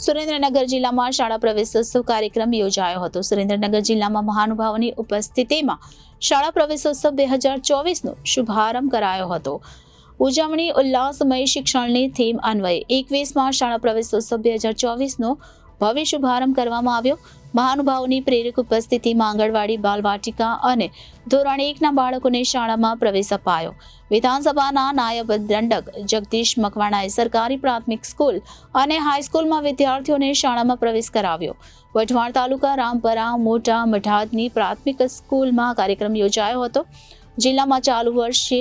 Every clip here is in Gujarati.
સુરેન્દ્રનગર જિલ્લામાં શાળા પ્રવેશોત્સવ કાર્યક્રમ યોજાયો હતો। સુરેન્દ્રનગર જિલ્લામાં મહાનુભાવોની ઉપસ્થિતિમાં શાળા પ્રવેશોત્સવ 2024નો શુભારંભ કરાયો હતો। ઉજવણી ઉલ્લાસમય શિક્ષણની થીમ અન્વયે 21મા શાળા પ્રવેશોત્સવ 2024નો ભવ્ય શુભારંભ કરવામાં આવ્યો। મહાનુભાવોની પ્રેરક ઉપસ્થિતિમાં આંગણવાડી, બાલવાટિકા અને ધોરણ 1ના બાળકોને શાળામાં પ્રવેશ અપાયો। વિધાનસભાના નાયબ દંડક જગદીશ મકવાણાએ સરકારી પ્રાથમિક સ્કૂલ અને હાઈસ્કૂલમાં વિદ્યાર્થીઓને શાળામાં પ્રવેશ કરાવ્યો। વઢવાણ તાલુકા રામપરા મોટા મઢાદની પ્રાથમિક સ્કૂલમાં કાર્યક્રમ યોજાયો હતો। જિલ્લામાં ચાલુ વર્ષે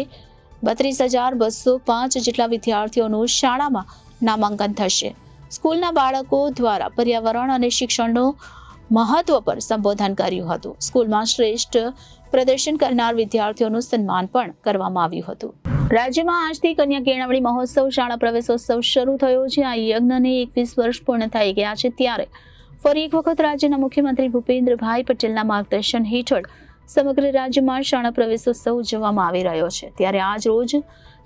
32,205 જેટલા વિદ્યાર્થીઓનું શાળામાં નામાંકન થશે। સ્કૂલના બાળકો દ્વારા પર્યાવરણ અને શિક્ષણનું મહત્વ પર સંબોધન કર્યું હતું। સ્કૂલમાં શ્રેષ્ઠ પ્રદર્શન કરનાર વિદ્યાર્થીઓનું સન્માન પણ કરવામાં આવ્યું હતું। રાજ્યમાં આજથી કન્યા કેળવણી મહોત્સવ શાળા પ્રવેશોત્સવ શરૂ થયો છે। આ યજ્ઞને 21 વર્ષ પૂર્ણ થઈ ગયા છે, ત્યારે ફરી એક વખત રાજ્યના મુખ્યમંત્રી ભૂપેન્દ્રભાઈ પટેલના માર્ગદર્શન હેઠળ સમગ્ર રાજ્યમાં શાળા પ્રવેશોત્સવ ઉજવવામાં આવી રહ્યો છે। ત્યારે આજ રોજ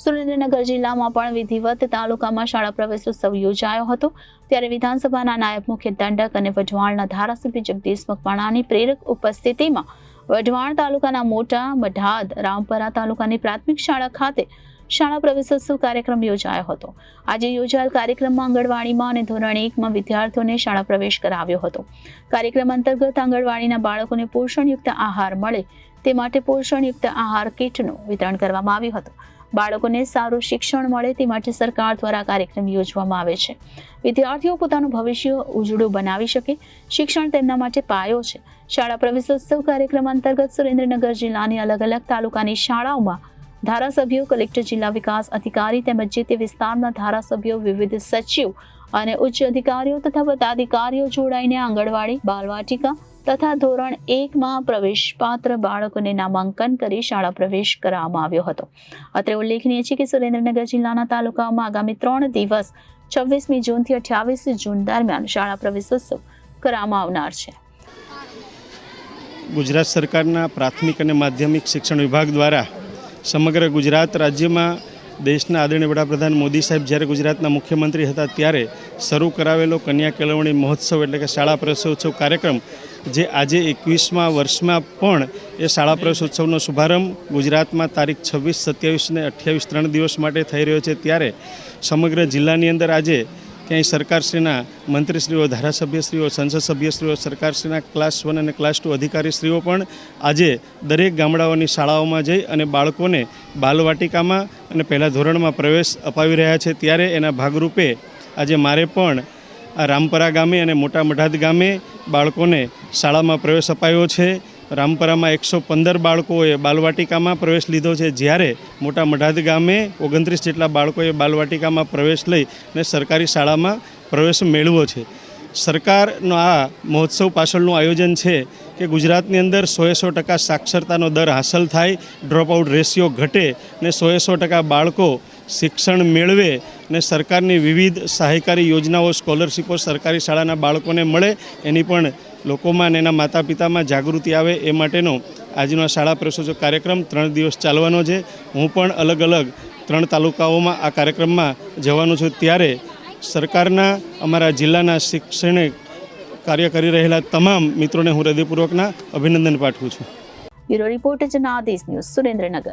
સુરેન્દ્રનગર જિલ્લામાં પણ વિધિવત તાલુકામાં શાળા પ્રવેશોત્સવ યોજાયો હતો। ત્યારે વિધાનસભાના નાયબ મુખ્ય દંડક અને વઢવાણના ધારાસભ્ય જગદીશ મકવાણાની પ્રેરક ઉપસ્થિતિમાં વઢવાણ તાલુકાના મોટા મઢાદ, રામપરા તાલુકાની પ્રાથમિક શાળા ખાતે શાળા પ્રવેશોત્સવ કાર્યક્રમ યોજાયો હતો। આજે યોજાયેલ કાર્યક્રમમાં આંગણવાડીમાં અને ધોરણ 1માં વિદ્યાર્થીઓને શાળા પ્રવેશ કરાવ્યો હતો। કાર્યક્રમ અંતર્ગત આંગણવાડીના બાળકોને પોષણયુક્ત આહાર મળે તે માટે પોષણયુક્ત આહાર કીટનું વિતરણ કરવામાં આવ્યું હતું। બાળકોને સારું શિક્ષણ મળે તે માટે સરકાર દ્વારા કાર્યક્રમ યોજવામાં આવે છે। વિદ્યાર્થીઓ પોતાનું ભવિષ્ય ઉજળું બનાવી શકે, શિક્ષણ તેમના માટે પાયો છે। શાળા પ્રવેશોત્સવ કાર્યક્રમ અંતર્ગત સુરેન્દ્રનગર જિલ્લાની અલગ અલગ તાલુકાની શાળાઓમાં ધારાસભ્યો, કલેક્ટર, જિલ્લા વિકાસ અધિકારી તેમજ જે તે વિસ્તારના ધારાસભ્યો, વિવિધ સચિવ અને ઉચ્ચ અધિકારીઓ તથા પદાધિકારીઓ જોડાઈને આંગણવાડી, બાલવાટિકા તથા ધોરણ 1માં પ્રવેશ પાત્ર બાળકોને નામાંકન કરી શાળા પ્રવેશ કરાવવામાં આવ્યો હતો। અત્રે ઉલ્લેખનીય છે કે સુરેન્દ્રનગર જિલ્લાના તાલુકાઓમાં આગામી 3 દિવસ 26મી જૂનથી 28 જૂન દરમિયાન શાળા પ્રવેશોત્સવ કરવામાં આવનાર છે। ગુજરાત સરકારના પ્રાથમિક અને માધ્યમિક શિક્ષણ વિભાગ દ્વારા સમગ્ર ગુજરાત રાજ્યમાં દેશના આદરણીય વડાપ્રધાન મોદી સાહેબ જ્યારે ગુજરાતના મુખ્યમંત્રી હતા ત્યારે શરૂ કરાવેલો કન્યા કેળવણી મહોત્સવ એટલે કે શાળા પ્રવેશોત્સવ કાર્યક્રમ, જે આજે 21મા વર્ષમાં પણ એ શાળા પ્રવેશોત્સવનો શુભારંભ ગુજરાતમાં તારીખ 26, 27 અને 28 3 દિવસ માટે થઈ રહ્યો છે। ત્યારે સમગ્ર જિલ્લાની અંદર આજે ક્યાંય સરકારશ્રીના મંત્રીશ્રીઓ, ધારાસભ્યશ્રીઓ, સંસદ સભ્યશ્રીઓ, સરકારશ્રીના ક્લાસ 1 અને ક્લાસ 2 અધિકારીશ્રીઓ પણ આજે દરેક ગામડાઓની શાળાઓમાં જઈ અને બાળકોને બાલવાટિકામાં અને પહેલાં ધોરણમાં પ્રવેશ અપાવી રહ્યા છે। ત્યારે એના ભાગરૂપે આજે મારે પણ આ રામપરા ગામે અને મોટા મઢાદ ગામે બાળકોને શાળામાં પ્રવેશ અપાયો છે। રામપરામાં 115 બાળકોએ બાલવાટિકામાં પ્રવેશ લીધો છે, જ્યારે મોટા મઢાદ ગામે 29 જેટલા બાળકોએ બાલવાટિકામાં પ્રવેશ લઈ અને સરકારી શાળામાં પ્રવેશ મેળવ્યો છે। સરકારનો આ મહોત્સવ પાછળનું આયોજન છે કે ગુજરાતની અંદર 100% સાક્ષરતાનો દર હાંસલ થાય, ડ્રોપઆઉટ રેશિયો ઘટે અને 100% બાળકો શિક્ષણ મેળવે અને સરકારની વિવિધ સહાયકારી યોજનાઓ, સ્કોલરશીપો સરકારી શાળાના બાળકોને મળે, એની પણ લોકોમાં અને એના માતા પિતામાં જાગૃતિ આવે એ માટેનો આજનો શાળા પ્રવેશોત્સવ કાર્યક્રમ 3 દિવસ ચાલવાનો છે। હું પણ અલગ અલગ 3 તાલુકાઓમાં આ કાર્યક્રમમાં જવાનો છું। ત્યારે સરકારના અમારા જિલ્લાના શિક્ષણિક કાર્ય કરી રહેલા તમામ મિત્રોને હું હૃદયપૂર્વકના અભિનંદન પાઠવું છું। Bureau report Janadesh news, Surendranagar.